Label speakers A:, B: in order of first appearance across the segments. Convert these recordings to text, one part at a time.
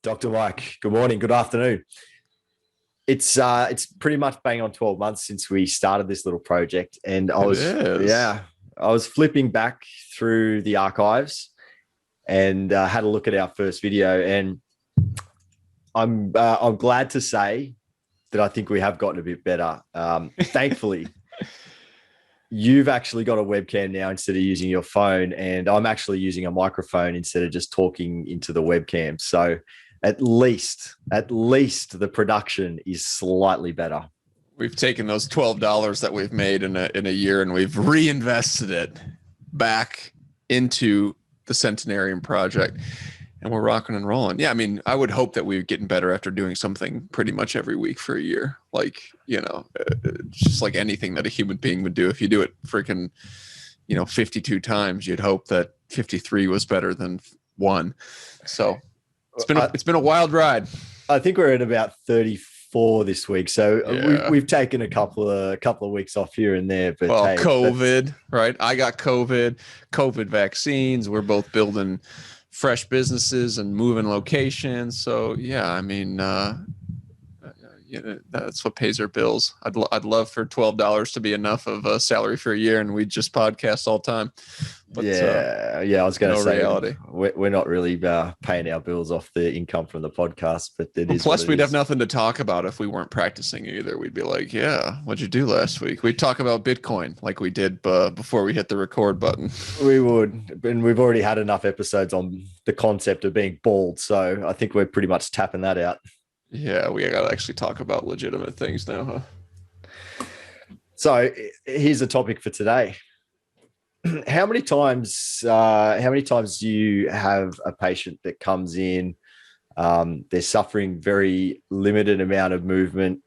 A: Dr. Mike, good morning, good afternoon. It's pretty much bang on 12 months since we started this little project, and I was flipping back through the archives and had a look at our first video, and I'm glad to say that I think we have gotten a bit better. Thankfully, you've actually got a webcam now instead of using your phone, and I'm actually using a microphone instead of just talking into the webcam. So at least the production is slightly better.
B: We've taken those $12 that we've made in a year and we've reinvested it back into the Centenarian Project, and we're rocking and rolling. Yeah, I mean, I would hope that we're getting better after doing something pretty much every week for a year. Like, just like anything that a human being would do. If you do it freaking, 52 times, you'd hope that 53 was better than 1. So it's been a wild ride.
A: I think we're at about 34 this week, so yeah. we've taken a couple of weeks off here and there. But
B: hey, COVID, right? I got COVID vaccines. We're both building fresh businesses and moving locations. So yeah, I mean, that's what pays our bills. I'd love for $12 to be enough of a salary for a year, and we'd just podcast all the time. But,
A: I was going to say,
B: reality.
A: We're not really paying our bills off the income from the podcast, but
B: plus we'd have nothing to talk about if we weren't practicing either. We'd be like, yeah, what'd you do last week? We'd talk about Bitcoin like we did before we hit the record button.
A: We would, and we've already had enough episodes on the concept of being bald, so I think we're pretty much tapping that out.
B: Yeah, we got to actually talk about legitimate things now, huh?
A: So here's the topic for today. How many times do you have a patient that comes in, they're suffering very limited amount of movement,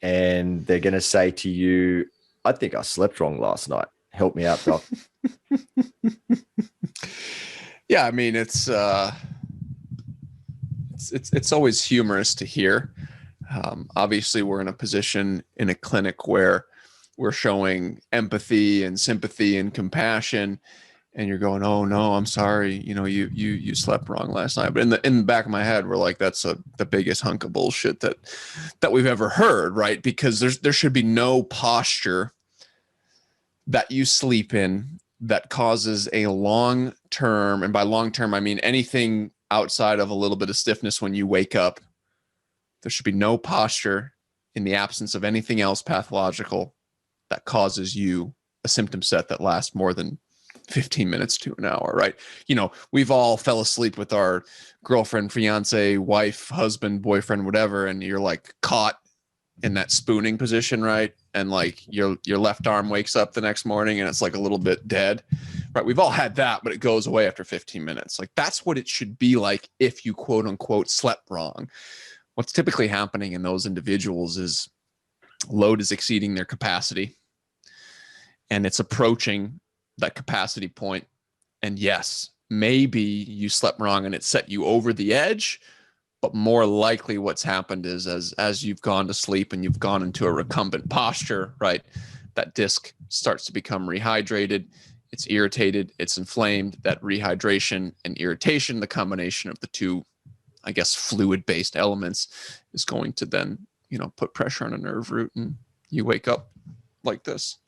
A: and they're going to say to you, I think I slept wrong last night. Help me out, doc.
B: Yeah, I mean, it's always humorous to hear. Obviously, we're in a position in a clinic where we're showing empathy and sympathy and compassion, and you're going, "Oh no, I'm sorry. You slept wrong last night." But in the back of my head, we're like, "That's the biggest hunk of bullshit that we've ever heard, right?" Because there should be no posture that you sleep in that causes a long term, and by long term I mean anything outside of a little bit of stiffness when you wake up. There should be no posture in the absence of anything else pathological that causes you a symptom set that lasts more than 15 minutes to an hour, right? We've all fell asleep with our girlfriend, fiance, wife, husband, boyfriend, whatever, and you're like caught in that spooning position, right? And like your left arm wakes up the next morning and it's like a little bit dead, right? We've all had that, but it goes away after 15 minutes. Like that's what it should be like if you quote unquote slept wrong. What's typically happening in those individuals is load is exceeding their capacity and it's approaching that capacity point. And yes, maybe you slept wrong and it set you over the edge, but more likely what's happened is as you've gone to sleep and you've gone into a recumbent posture, right, that disc starts to become rehydrated. It's irritated, it's inflamed. That rehydration and irritation, the combination of the two, I guess, fluid-based elements is going to then, put pressure on a nerve root and you wake up like this.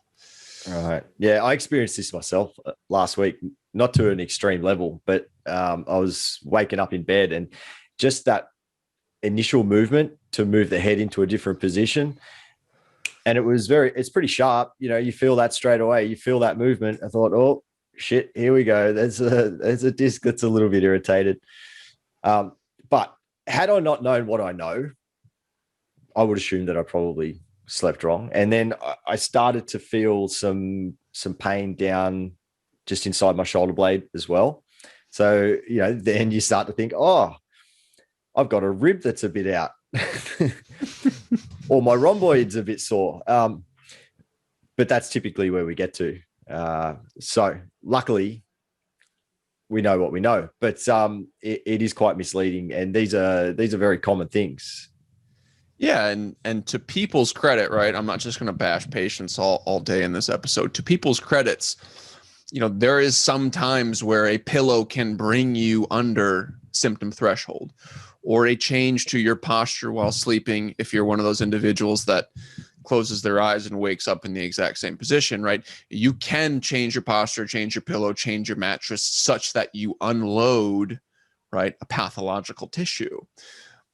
A: All right. Yeah, I experienced this myself last week, not to an extreme level, but I was waking up in bed and just that initial movement to move the head into a different position. And it's pretty sharp. You feel that straight away. You feel that movement. I thought, oh shit, here we go. There's a disc that's a little bit irritated. But had I not known what I know, I would assume that I probably slept wrong. And then I started to feel some pain down just inside my shoulder blade as well. So, then you start to think, oh, I've got a rib that's a bit out or my rhomboid's a bit sore. But that's typically where we get to. So luckily we know what we know, but it is quite misleading. And these are very common things.
B: Yeah. And to people's credit, right? I'm not just going to bash patients all day in this episode. To people's credits, there is some times where a pillow can bring you under symptom threshold, or a change to your posture while sleeping, if you're one of those individuals that closes their eyes and wakes up in the exact same position, right? You can change your posture, change your pillow, change your mattress such that you unload, right, a pathological tissue.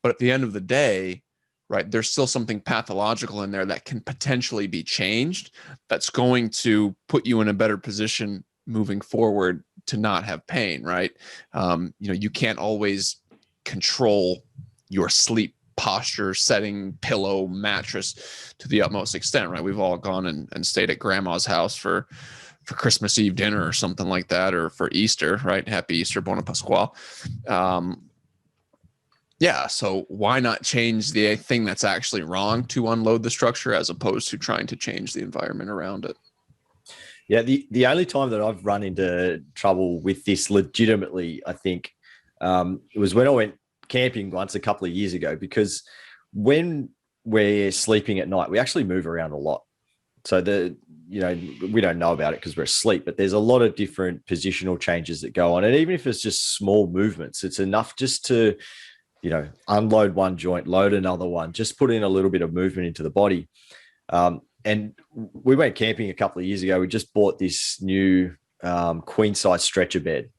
B: But at the end of the day, right, there's still something pathological in there that can potentially be changed that's going to put you in a better position moving forward to not have pain, right? You can't always control your sleep posture, setting, pillow, mattress to the utmost extent, right? We've all gone and stayed at grandma's house for Christmas Eve dinner or something like that, or for Easter, right? Happy Easter, Bona Pasquale. Yeah, so why not change the thing that's actually wrong to unload the structure as opposed to trying to change the environment around it?
A: Yeah, the only time that I've run into trouble with this legitimately, I think, it was when I went camping once a couple of years ago, because when we're sleeping at night, we actually move around a lot. So we don't know about it because we're asleep, but there's a lot of different positional changes that go on. And even if it's just small movements, it's enough just to, unload one joint, load another one, just put in a little bit of movement into the body. And we went camping a couple of years ago. We just bought this new queen size stretcher bed.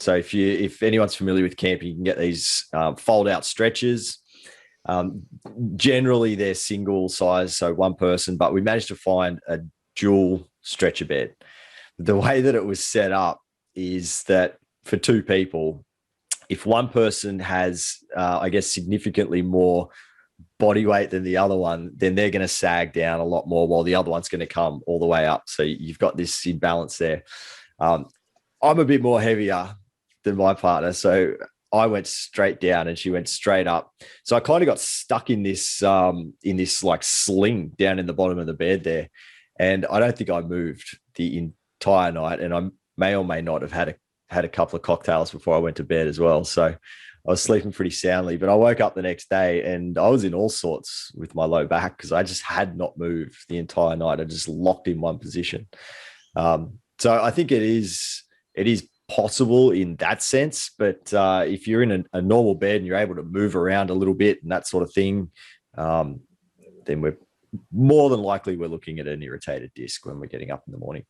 A: So if anyone's familiar with camping, you can get these fold out stretchers. Generally they're single size, so one person, but we managed to find a dual stretcher bed. The way that it was set up is that for two people, if one person has, significantly more body weight than the other one, then they're going to sag down a lot more while the other one's going to come all the way up. So you've got this imbalance there. I'm a bit more heavier than my partner, so I went straight down and she went straight up. So I kind of got stuck in this like sling down in the bottom of the bed there. And I don't think I moved the entire night. And I may or may not have had a couple of cocktails before I went to bed as well. So I was sleeping pretty soundly, but I woke up the next day and I was in all sorts with my low back because I just had not moved the entire night. I just locked in one position. So I think it is possible in that sense, but if you're in a normal bed and you're able to move around a little bit and that sort of thing, then we're more than likely we're looking at an irritated disc when we're getting up in the morning.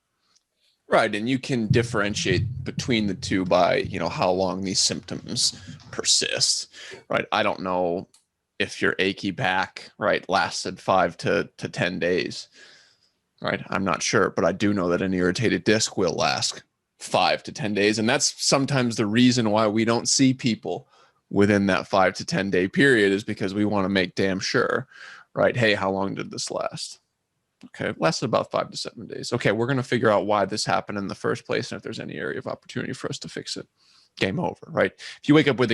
B: Right. And you can differentiate between the two by, how long these symptoms persist, right? I don't know if your achy back, right, lasted 5 to 10 days, right? I'm not sure, but I do know that an irritated disc will last 5 to 10 days. And that's sometimes the reason why we don't see people within that 5 to 10 day period, is because we want to make damn sure, right? Hey, how long did this last? Okay, it lasted about 5 to 7 days. Okay, we're going to figure out why this happened in the first place, and if there's any area of opportunity for us to fix it. Game over, right? If you wake up with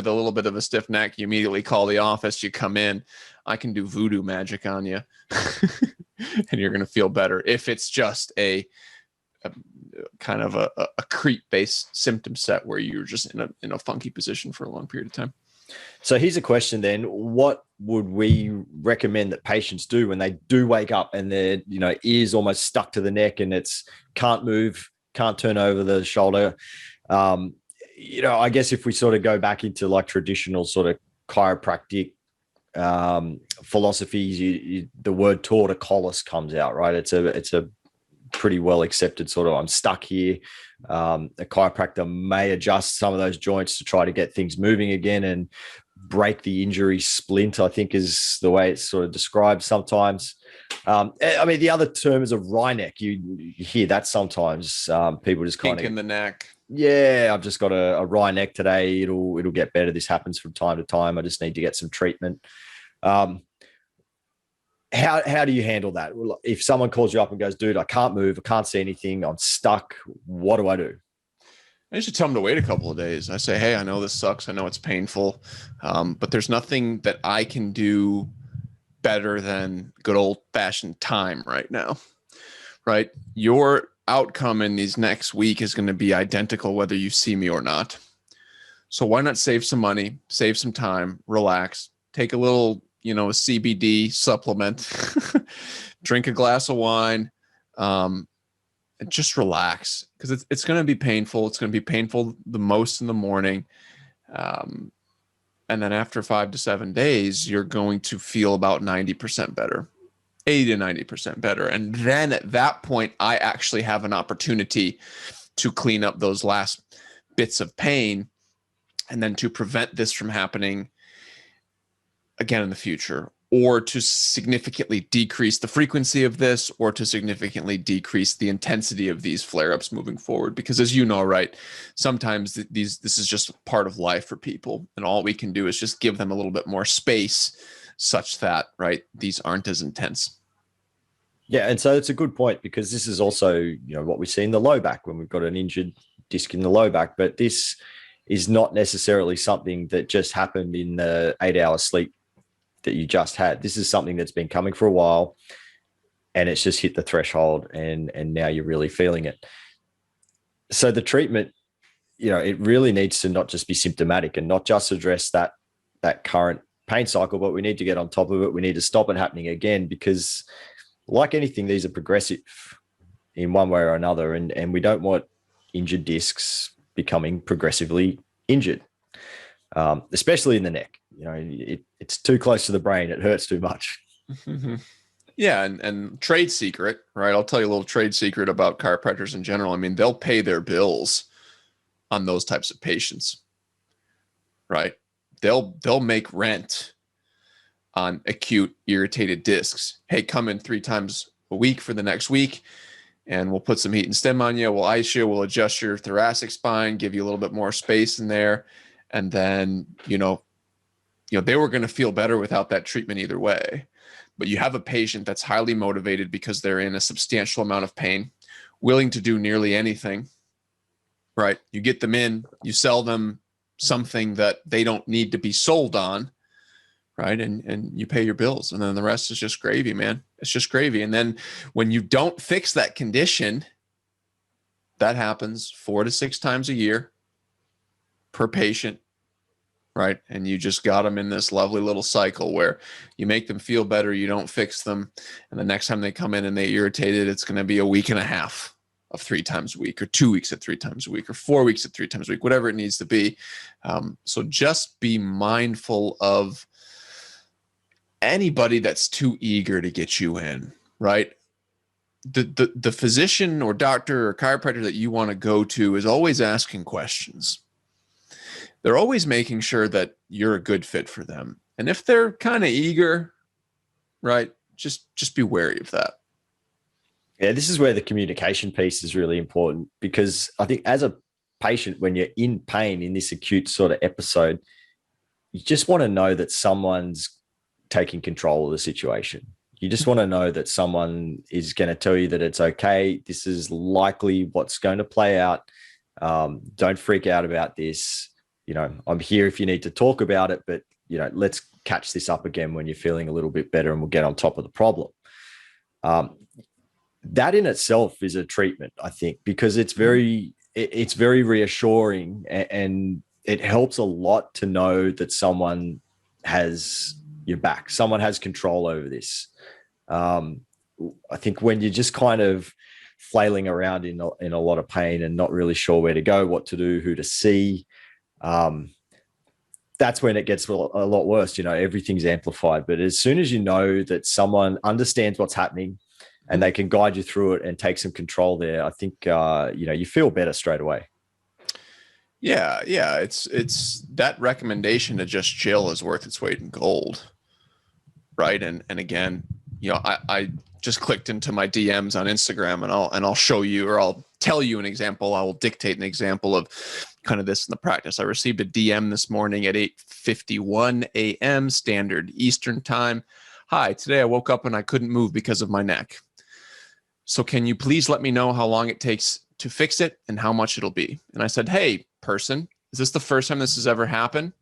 B: a little bit of a stiff neck, you immediately call the office. You come in. I can do voodoo magic on you, and you're going to feel better. If it's just a kind of a creep-based symptom set where you're just in a funky position for a long period of time.
A: So here's a question then. What would we recommend that patients do when they do wake up and their, ears almost stuck to the neck and it's can't move, can't turn over the shoulder? I guess if we sort of go back into like traditional sort of chiropractic philosophies, the word torticollis comes out, right? It's a pretty well accepted sort of, I'm stuck here. A chiropractor may adjust some of those joints to try to get things moving again and break the injury splint, I think is the way it's sort of described sometimes. The other term is a Rhineck. You hear that sometimes. People just kind of
B: kink in the neck.
A: Yeah, I've just got a Rhineck today. It'll get better. This happens from time to time. I just need to get some treatment. How do you handle that? If someone calls you up and goes, dude, I can't move, I can't see anything, I'm stuck, what do I do?
B: I usually tell them to wait a couple of days. I say, hey, I know this sucks. I know it's painful, but there's nothing that I can do better than good old fashioned time right now, right? Your outcome in these next week is going to be identical whether you see me or not. So why not save some money, save some time, relax, take a little, a CBD supplement, drink a glass of wine, and just relax, because it's going to be painful. It's going to be painful the most in the morning. And then after 5 to 7 days, you're going to feel about 90% better, 80 to 90% better. And then at that point, I actually have an opportunity to clean up those last bits of pain and then to prevent this from happening again in the future, or to significantly decrease the frequency of this, or to significantly decrease the intensity of these flare-ups moving forward. Because as you know, right, sometimes this is just part of life for people, and all we can do is just give them a little bit more space such that, right, these aren't as intense.
A: Yeah, and so it's a good point, because this is also, what we see in the low back when we've got an injured disc in the low back, but this is not necessarily something that just happened in the 8-hour sleep that you just had. This is something that's been coming for a while, and it's just hit the threshold, and now you're really feeling it. So the treatment, it really needs to not just be symptomatic and not just address that current pain cycle, but we need to get on top of it. We need to stop it happening again, because like anything, these are progressive in one way or another, and we don't want injured discs becoming progressively injured, especially in the neck. It's too close to the brain. It hurts too much.
B: Yeah. And trade secret, right? I'll tell you a little trade secret about chiropractors in general. I mean, they'll pay their bills on those types of patients, right? They'll make rent on acute irritated discs. Hey, come in 3 times a week for the next week, and we'll put some heat and stim on you. We'll ice you. We'll adjust your thoracic spine, give you a little bit more space in there. And then, they were going to feel better without that treatment either way. But you have a patient that's highly motivated because they're in a substantial amount of pain, willing to do nearly anything, right? You get them in, you sell them something that they don't need to be sold on, right? And you pay your bills, and then the rest is just gravy, man. It's just gravy. And then when you don't fix that condition, that happens 4 to 6 times a year per patient, right? And you just got them in this lovely little cycle where you make them feel better, you don't fix them, and the next time they come in and they irritated, it's going to be a week and a half of 3 times a week, or 2 weeks at 3 times a week, or 4 weeks at 3 times a week, whatever it needs to be. So just be mindful of anybody that's too eager to get you in, right? The physician or doctor or chiropractor that you want to go to is always asking questions. They're always making sure that you're a good fit for them. And if they're kind of eager, right, just be wary of that.
A: Yeah, this is where the communication piece is really important, because I think as a patient, when you're in pain in this acute sort of episode, you just want to know that someone's taking control of the situation. You just want to know that someone is going to tell you that it's okay. This is likely what's going to play out. Don't freak out about this. I'm here if you need to talk about it, but, let's catch this up again when you're feeling a little bit better, and we'll get on top of the problem. That in itself is a treatment, I think, because it's very reassuring, and it helps a lot to know that someone has your back. Someone has control over this. I think when you're just kind of flailing around in a lot of pain and not really sure where to go, what to do, who to see, that's when it gets a lot worse. Everything's amplified. But as soon as you know that someone understands what's happening and they can guide you through it and take some control there, I think, you feel better straight away.
B: Yeah. It's that recommendation to just chill is worth its weight in gold. Right. And again, I just clicked into my DMs on Instagram, and I'll show you, or I'll tell you an example. I will dictate an example of kind of this in the practice. I received a DM this morning at 8:51 a.m. Standard Eastern Time. Hi, today I woke up and I couldn't move because of my neck. So can you please let me know how long it takes to fix it and how much it'll be? And I said, hey, person, is this the first time this has ever happened?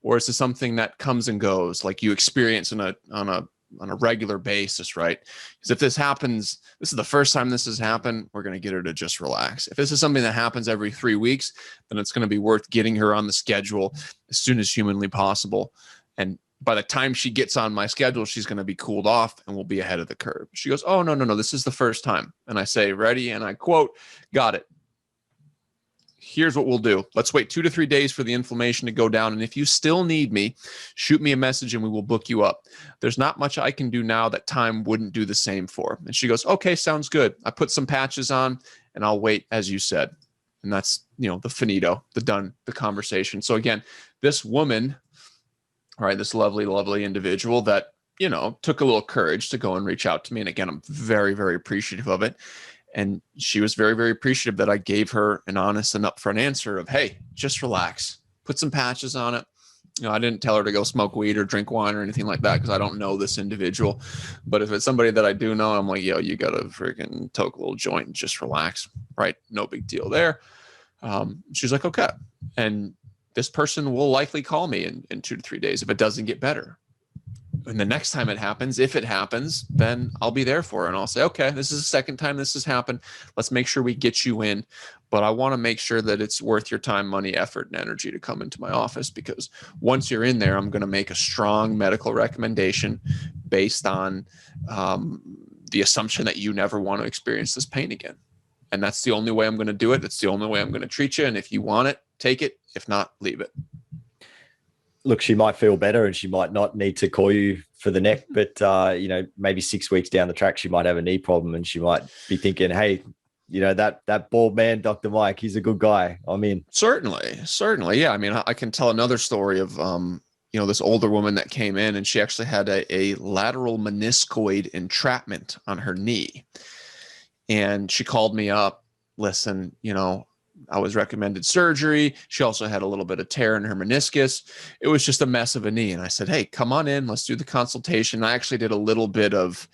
B: Or is this something that comes and goes, like you experience on a regular basis, right? Because if this happens, this is the first time this has happened, we're going to get her to just relax. If this is something that happens every 3 weeks, then it's going to be worth getting her on the schedule as soon as humanly possible. And by the time she gets on my schedule, she's going to be cooled off and we'll be ahead of the curve. She goes, oh, no, this is the first time. And I say, ready? And I quote, got it. here's what we'll do. Let's wait 2 to 3 days for the inflammation to go down. And if you still need me, shoot me a message and we will book you up. There's not much I can do now that time wouldn't do the same for. And she goes, okay, sounds good. I put some patches on and I'll wait, as you said. And that's, the finito, the conversation. So again, this woman, right, this lovely, lovely individual that, took a little courage to go and reach out to me. And again, I'm very, very appreciative of it. And she was very, very appreciative that I gave her an honest and upfront answer of, hey, just relax, put some patches on it. I didn't tell her to go smoke weed or drink wine or anything like that, because I don't know this individual. But if it's somebody that I do know, I'm like, yo, you got to freaking toke a little joint and just relax, right? No big deal there. She's like, okay. And this person will likely call me in 2 to 3 days if it doesn't get better. And the next time it happens, if it happens, then I'll be there for her. And I'll say, okay, this is the second time this has happened. Let's make sure we get you in. But I want to make sure that it's worth your time, money, effort, and energy to come into my office, because once you're in there, I'm going to make a strong medical recommendation based on the assumption that you never want to experience this pain again. And that's the only way I'm going to do it. It's the only way I'm going to treat you. And if you want it, take it. If not, leave it.
A: Look, she might feel better and she might not need to call you for the neck, but maybe 6 weeks down the track, she might have a knee problem and she might be thinking, hey, that bald man, Dr. Mike, he's a good guy. I'm in.
B: Certainly. Yeah. I mean, I can tell another story of, this older woman that came in and she actually had a lateral meniscoid entrapment on her knee. And she called me up, listen, I was recommended surgery. She also had a little bit of tear in her meniscus. It was just a mess of a knee. And I said, hey, come on in. Let's do the consultation. I actually did a little bit of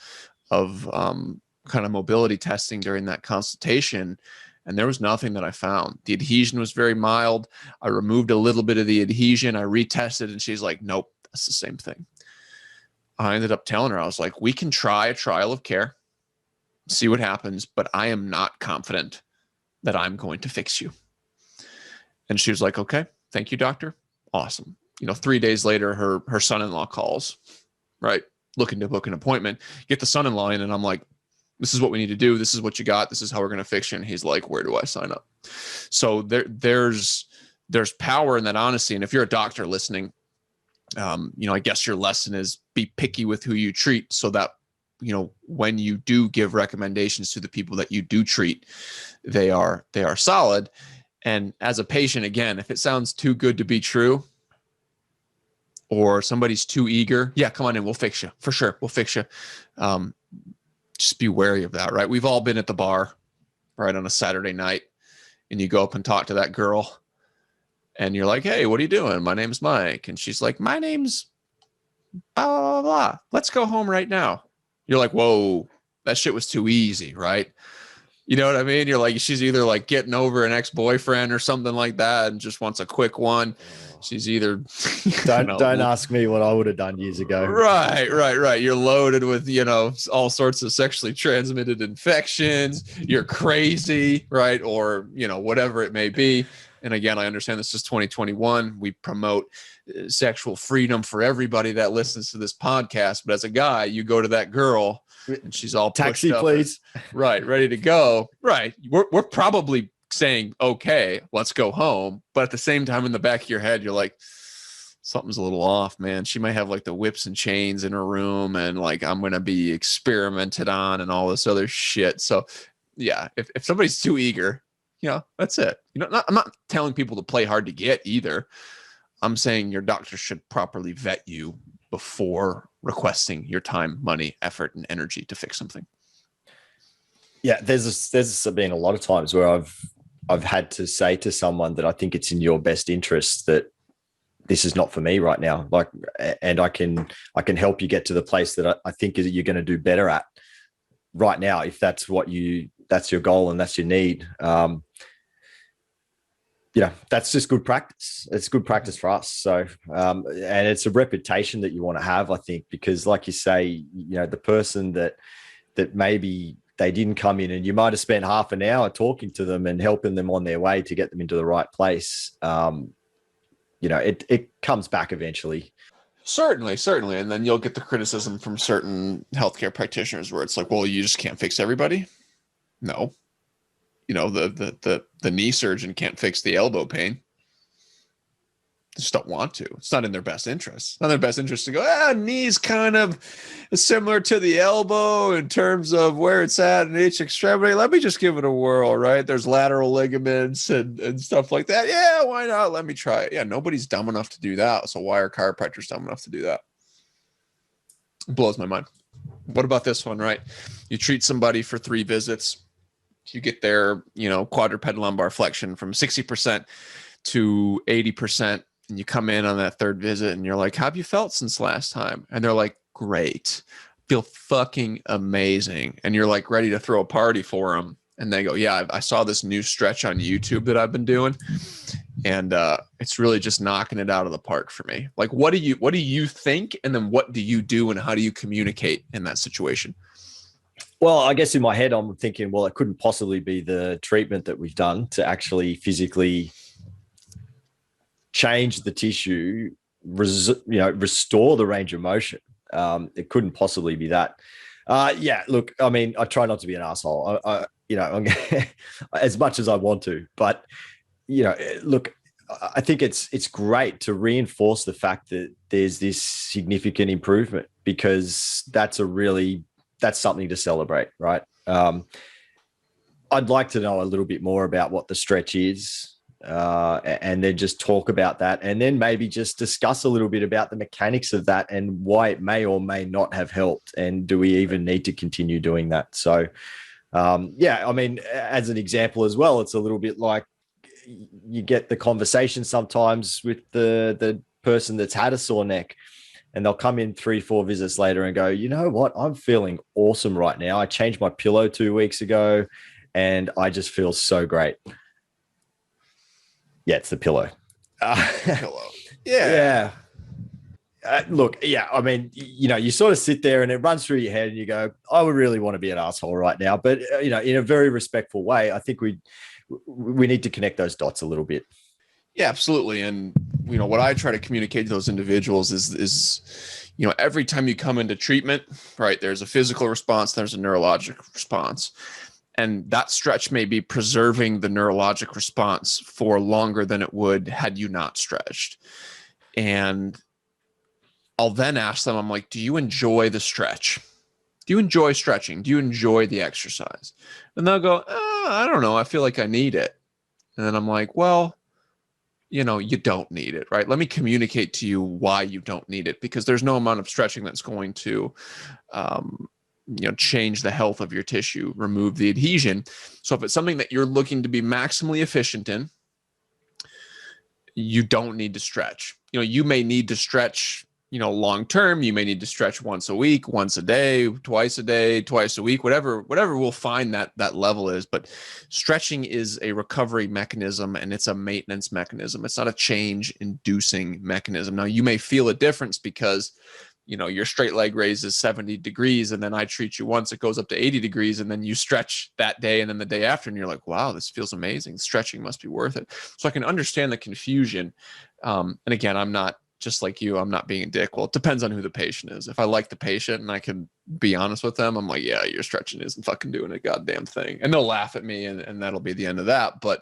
B: kind of mobility testing during that consultation. And there was nothing that I found. The adhesion was very mild. I removed a little bit of the adhesion. I retested and she's like, nope, that's the same thing. I ended up telling her, I was like, we can try a trial of care, see what happens, but I am not confident that I'm going to fix you. And she was like, okay, thank you, doctor. Awesome. 3 days later, her son-in-law calls, right? Looking to book an appointment, get the son-in-law in. And I'm like, this is what we need to do. This is what you got. This is how we're going to fix you. And he's like, where do I sign up? So there's power in that honesty. And if you're a doctor listening, I guess your lesson is be picky with who you treat, so that when you do give recommendations to the people that you do treat, they are solid. And as a patient, again, if it sounds too good to be true or somebody's too eager, yeah, come on in, we'll fix you for sure. We'll fix you. Just be wary of that, right? We've all been at the bar, right, on a Saturday night, and you go up and talk to that girl and you're like, hey, what are you doing? My name's Mike. And she's like, my name's blah, blah, blah, blah. Let's go home right now. You're like, whoa, that shit was too easy, right? You know what I mean? You're like, she's either like getting over an ex-boyfriend or something like that and just wants a quick one. She's either
A: don't ask me what I would have done years ago.
B: Right. You're loaded with, all sorts of sexually transmitted infections. You're crazy, right? Or, whatever it may be. And again, I understand this is 2021. We promote sexual freedom for everybody that listens to this podcast. But as a guy, you go to that girl and she's all
A: taxi,
B: pushed up,
A: please.
B: Right. Ready to go. Right. We're probably saying, okay, let's go home. But at the same time, in the back of your head, you're like, something's a little off, man. She might have like the whips and chains in her room and like, I'm going to be experimented on and all this other shit. So yeah, if somebody's too eager, that's it. I'm not telling people to play hard to get either. I'm saying your doctor should properly vet you before requesting your time, money, effort, and energy to fix something.
A: Yeah, there's been a lot of times where I've had to say to someone that I think it's in your best interest that this is not for me right now. Like, and I can help you get to the place that I think you're going to do better at right now, if that's your goal and that's your need. That's just good practice. It's good practice for us. So, and it's a reputation that you want to have, I think, because like you say, the person that maybe they didn't come in and you might have spent half an hour talking to them and helping them on their way to get them into the right place. It comes back eventually.
B: Certainly. And then you'll get the criticism from certain healthcare practitioners where it's like, well, you just can't fix everybody. No, the knee surgeon can't fix the elbow pain. They just don't want to. It's not in their best interest. It's not in their best interest to go, knee's kind of similar to the elbow in terms of where it's at in each extremity. Let me just give it a whirl, right? There's lateral ligaments and stuff like that. Yeah, why not? Let me try it. Yeah, nobody's dumb enough to do that. So why are chiropractors dumb enough to do that? It blows my mind. What about this one, right? You treat somebody for 3 visits. You get their, quadruped lumbar flexion from 60% to 80%. And you come in on that 3rd visit and you're like, how have you felt since last time? And they're like, great, feel fucking amazing. And you're like ready to throw a party for them. And they go, yeah, I saw this new stretch on YouTube that I've been doing. And it's really just knocking it out of the park for me. Like, what do you think? And then what do you do? And how do you communicate in that situation?
A: Well, I guess in my head, I'm thinking, well, it couldn't possibly be the treatment that we've done to actually physically change the tissue, restore the range of motion. It couldn't possibly be that. Look, I mean, I try not to be an asshole, as much as I want to, but look, I think it's great to reinforce the fact that there's this significant improvement, because that's something to celebrate, right? I'd like to know a little bit more about what the stretch is, and then just talk about that, and then maybe just discuss a little bit about the mechanics of that and why it may or may not have helped, and do we even need to continue doing that? So I mean, as an example as well, it's a little bit like you get the conversation sometimes with the person that's had a sore neck, and they'll come in 3-4 visits later and go, you know what, I'm feeling awesome right now. I changed my pillow 2 weeks ago and I just feel so great. Yeah, it's the pillow.
B: Pillow. Yeah.
A: Look, I mean, you sort of sit there and it runs through your head and you go, I would really want to be an asshole right now. But, in a very respectful way, I think we need to connect those dots a little bit.
B: Yeah, absolutely. And, what I try to communicate to those individuals is, every time you come into treatment, right, there's a physical response, there's a neurologic response. And that stretch may be preserving the neurologic response for longer than it would had you not stretched. And I'll then ask them, I'm like, do you enjoy the stretch? Do you enjoy stretching? Do you enjoy the exercise? And they'll go, I don't know. I feel like I need it. And then I'm like, well, you don't need it, right? Let me communicate to you why you don't need it, because there's no amount of stretching that's going to, change the health of your tissue, remove the adhesion. So if it's something that you're looking to be maximally efficient in, you don't need to stretch. You may need to stretch, long term. You may need to stretch once a week, once a day, twice a week, whatever we'll find that level is. But stretching is a recovery mechanism and it's a maintenance mechanism. It's not a change inducing mechanism. Now you may feel a difference because your straight leg raises 70 degrees and then I treat you once, it goes up to 80 degrees and then you stretch that day and then the day after and you're like, wow, this feels amazing. Stretching must be worth it. So I can understand the confusion. And again, I'm not just like you, I'm not being a dick. Well, it depends on who the patient is. If I like the patient and I can be honest with them, I'm like, yeah, your stretching isn't fucking doing a goddamn thing. And they'll laugh at me and that'll be the end of that. But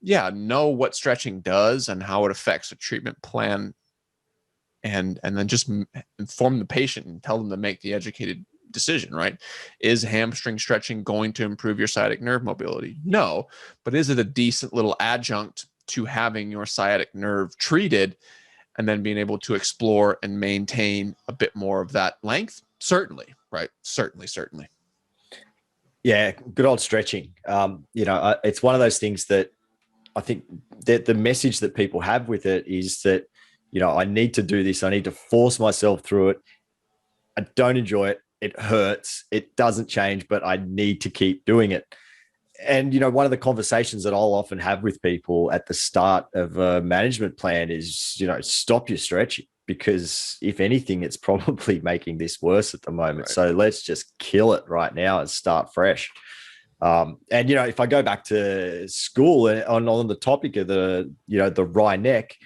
B: yeah, know what stretching does and how it affects a treatment plan. And then just inform the patient and tell them to make the educated decision, right? Is hamstring stretching going to improve your sciatic nerve mobility? No, but is it a decent little adjunct to having your sciatic nerve treated and then being able to explore and maintain a bit more of that length? Certainly, right? Certainly.
A: Yeah, good old stretching. It's one of those things that I think that the message that people have with it is that, I need to do this. I need to force myself through it. I don't enjoy it. It hurts. It doesn't change, but I need to keep doing it. And, one of the conversations that I'll often have with people at the start of a management plan is, stop your stretching, because if anything, it's probably making this worse at the moment. Right. So let's just kill it right now and start fresh. And, if I go back to school and on the topic of the wry neck,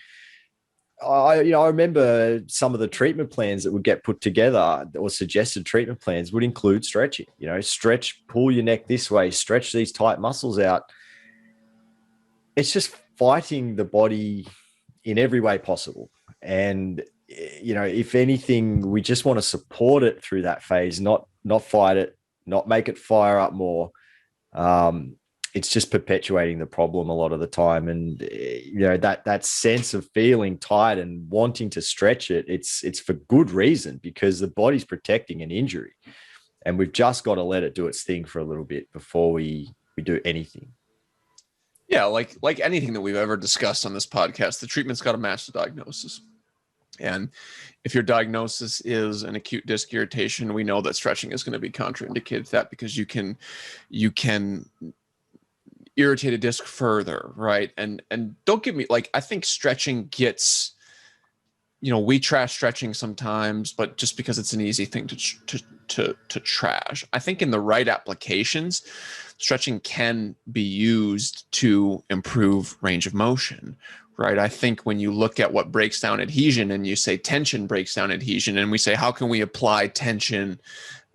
A: I remember some of the treatment plans that would get put together or suggested treatment plans would include stretching, stretch, pull your neck this way, stretch these tight muscles out. It's just fighting the body in every way possible. And, if anything, we just want to support it through that phase, not fight it, not make it fire up more. It's just perpetuating the problem a lot of the time. And, that sense of feeling tight and wanting to stretch it, it's for good reason, because the body's protecting an injury, and we've just got to let it do its thing for a little bit before we do anything.
B: Yeah. Like anything that we've ever discussed on this podcast, the treatment's got to match the diagnosis. And if your diagnosis is an acute disc irritation, we know that stretching is going to be contraindicated to that, because you can irritate a disc further, right? And don't get me, I think stretching gets, we trash stretching sometimes, but just because it's an easy thing to trash. I think in the right applications, stretching can be used to improve range of motion, right? I think when you look at what breaks down adhesion, and you say tension breaks down adhesion, and we say, how can we apply tension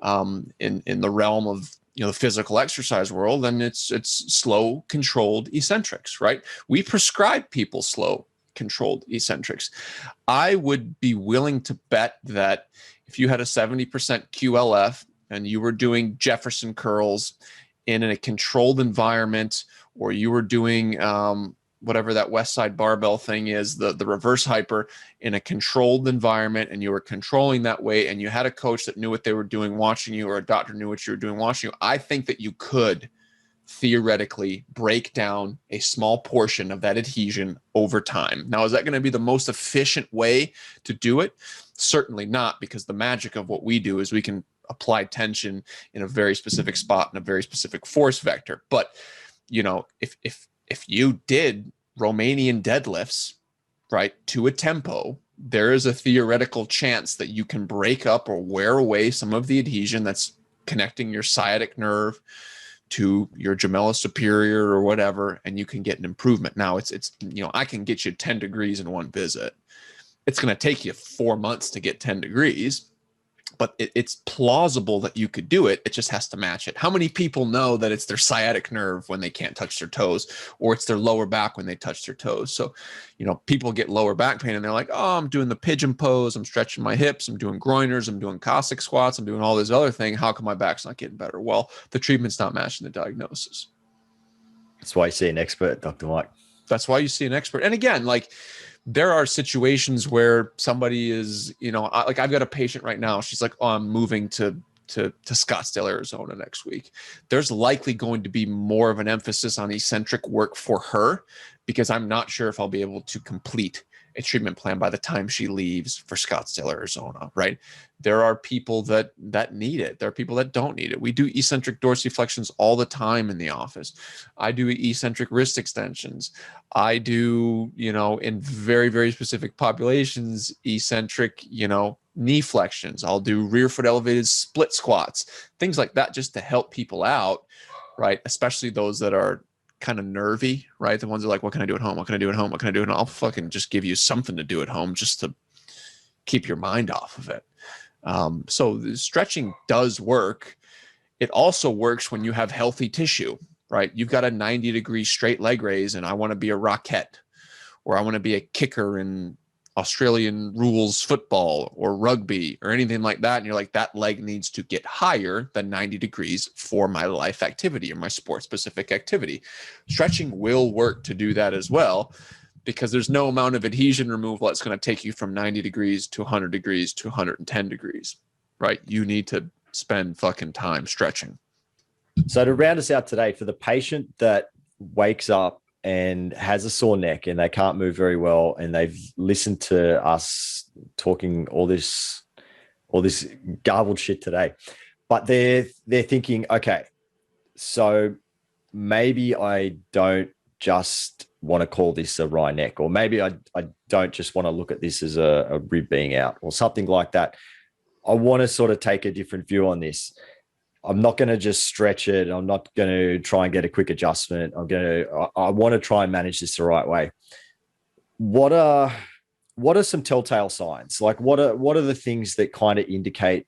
B: in the realm of the physical exercise world, then it's slow, controlled eccentrics, right? We prescribe people slow, controlled eccentrics. I would be willing to bet that if you had a 70% QLF and you were doing Jefferson curls in a controlled environment, or you were doing whatever that West Side barbell thing is, the reverse hyper, in a controlled environment, and you were controlling that weight, and you had a coach that knew what they were doing watching you, or a doctor knew what you were doing watching you, I think that you could theoretically break down a small portion of that adhesion over time. Now, is that going to be the most efficient way to do it? Certainly not, because the magic of what we do is we can apply tension in a very specific spot in a very specific force vector. But, if you did Romanian deadlifts, right, to a tempo, there is a theoretical chance that you can break up or wear away some of the adhesion that's connecting your sciatic nerve to your gemella superior or whatever, and you can get an improvement. Now, it's I can get you 10 degrees in one visit. It's going to take you 4 months to get 10 degrees, but it's plausible that you could do it. It just has to match it. How many people know that it's their sciatic nerve when they can't touch their toes, or it's their lower back when they touch their toes? So, people get lower back pain and they're like, oh, I'm doing the pigeon pose, I'm stretching my hips, I'm doing groiners, I'm doing Cossack squats, I'm doing all this other thing. How come my back's not getting better? Well, the treatment's not matching the diagnosis.
A: That's why you see an expert, Dr. Mike.
B: That's why you see an expert. And again, there are situations where somebody is, I've got a patient right now. She's like, oh, I'm moving to Scottsdale, Arizona next week. There's likely going to be more of an emphasis on eccentric work for her, because I'm not sure if I'll be able to complete a treatment plan by the time she leaves for Scottsdale, Arizona, right? There are people that need it. There are people that don't need it. We do eccentric dorsiflexions all the time in the office. I do eccentric wrist extensions. I do, in very, very specific populations, eccentric, knee flexions. I'll do rear foot elevated split squats, things like that, just to help people out, right? Especially those that are kind of nervy, right? The ones that are like, what can I do at home? What can I do at home? What can I do at home? I'll fucking just give you something to do at home just to keep your mind off of it. So the stretching does work. It also works when you have healthy tissue, right? You've got a 90-degree straight leg raise, and I want to be a rockette, or I want to be a kicker in Australian rules football or rugby or anything like that. And you're like, that leg needs to get higher than 90 degrees for my life activity or my sport specific activity. Stretching will work to do that as well, because there's no amount of adhesion removal that's going to take you from 90 degrees to 100 degrees to 110 degrees, right? You need to spend fucking time stretching.
A: So to round us out today, for the patient that wakes up and has a sore neck and they can't move very well, and they've listened to us talking all this garbled shit today, but they're thinking, okay, so maybe I don't just want to call this a wry neck, or maybe I don't just want to look at this as a rib being out or something like that. I want to sort of take a different view on this. I'm not going to just stretch it. I'm not going to try and get a quick adjustment. I want to try and manage this the right way. What are what are some telltale signs? Like what are the things that kind of indicate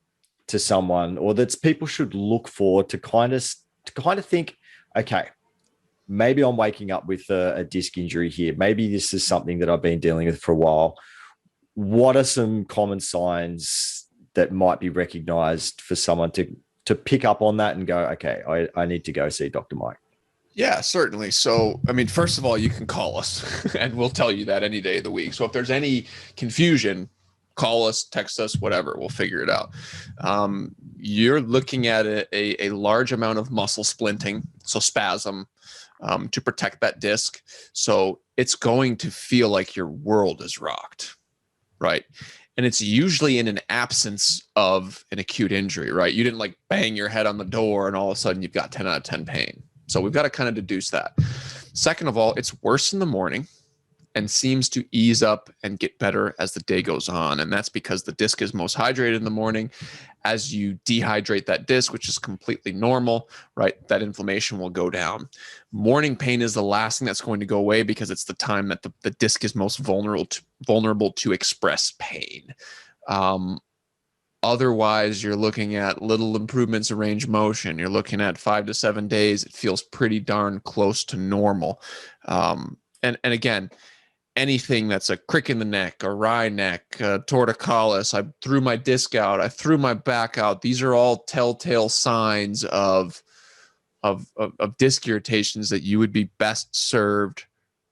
A: to someone, or that people should look for to kind of think, okay, maybe I'm waking up with a disc injury here. Maybe this is something that I've been dealing with for a while. What are some common signs that might be recognized for someone to pick up on that and go, okay, I need to go see Dr. Mike?
B: Yeah, certainly. So, I mean, first of all, you can call us and we'll tell you that any day of the week. So if there's any confusion, call us, text us, whatever, we'll figure it out. You're looking at a large amount of muscle splinting, so spasm, to protect that disc. So it's going to feel like your world is rocked, right? And it's usually in an absence of an acute injury, right? You didn't like bang your head on the door and all of a sudden you've got 10 out of 10 pain. So we've got to kind of deduce that. Second of all, it's worse in the morning and seems to ease up and get better as the day goes on. And that's because the disc is most hydrated in the morning. As you dehydrate that disc, which is completely normal, right, that inflammation will go down. Morning pain is the last thing that's going to go away because it's the time that the disc is most vulnerable to express pain. Otherwise, you're looking at little improvements in range of motion. You're looking at 5 to 7 days. It feels pretty darn close to normal. And again, anything that's a crick in the neck, a wry neck, torticollis, I threw my disc out, I threw my back out. These are all telltale signs of disc irritations that you would be best served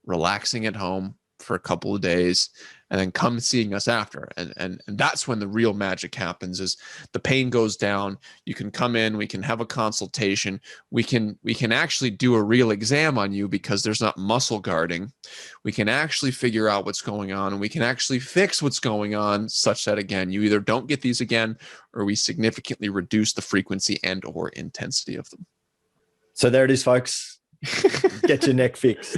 B: relaxing at home for a couple of days and then come seeing us after. And that's when the real magic happens, is the pain goes down. You can come in, we can have a consultation. We can actually do a real exam on you because there's not muscle guarding. We can actually figure out what's going on, and we can actually fix what's going on such that, again, you either don't get these again or we significantly reduce the frequency and or intensity of them.
A: So there it is, folks. Get your neck fixed.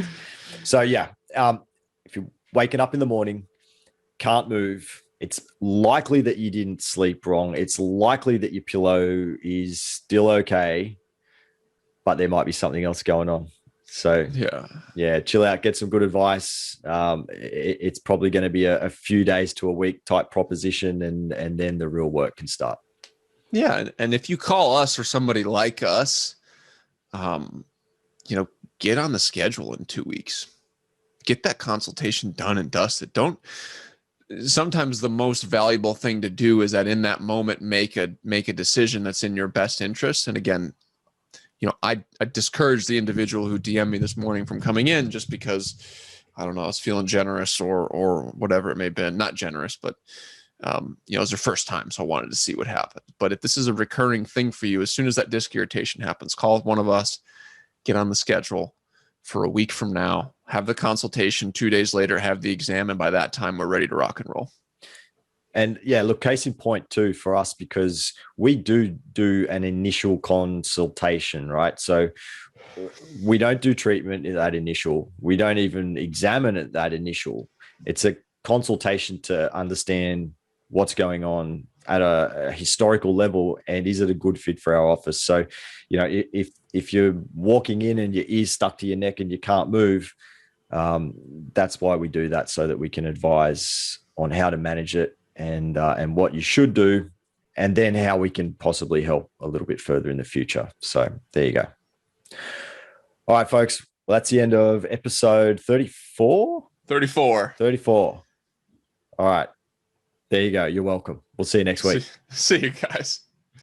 A: So yeah, if you're waking up in the morning, can't move, it's likely that you didn't sleep wrong. It's likely that your pillow is still okay, but there might be something else going on. So yeah, chill out, get some good advice. It's probably going to be a few days to a week type proposition, and then the real work can start.
B: Yeah, and if you call us or somebody like us, get on the schedule in 2 weeks. Get that consultation done and dusted. Sometimes the most valuable thing to do is that in that moment, make a decision that's in your best interest. And again, I discourage the individual who DM'd me this morning from coming in just because, I don't know, I was feeling generous or whatever it may have been. Not generous, but it was their first time, so I wanted to see what happened. But if this is a recurring thing for you, as soon as that disc irritation happens, call one of us, get on the schedule for a week from now, have the consultation, 2 days later, have the exam, and by that time, we're ready to rock and roll.
A: And yeah, look, case in point too for us, because we do an initial consultation, right? So we don't do treatment in that initial. We don't even examine at that initial. It's a consultation to understand what's going on at a historical level, and is it a good fit for our office? So, if you're walking in and your ear's stuck to your neck and you can't move, that's why we do that, so that we can advise on how to manage it and what you should do, and then how we can possibly help a little bit further in the future. So there you go. All right, folks. Well, that's the end of episode 34.
B: 34.
A: All right. There you go. You're welcome. We'll see you next week.
B: See you guys.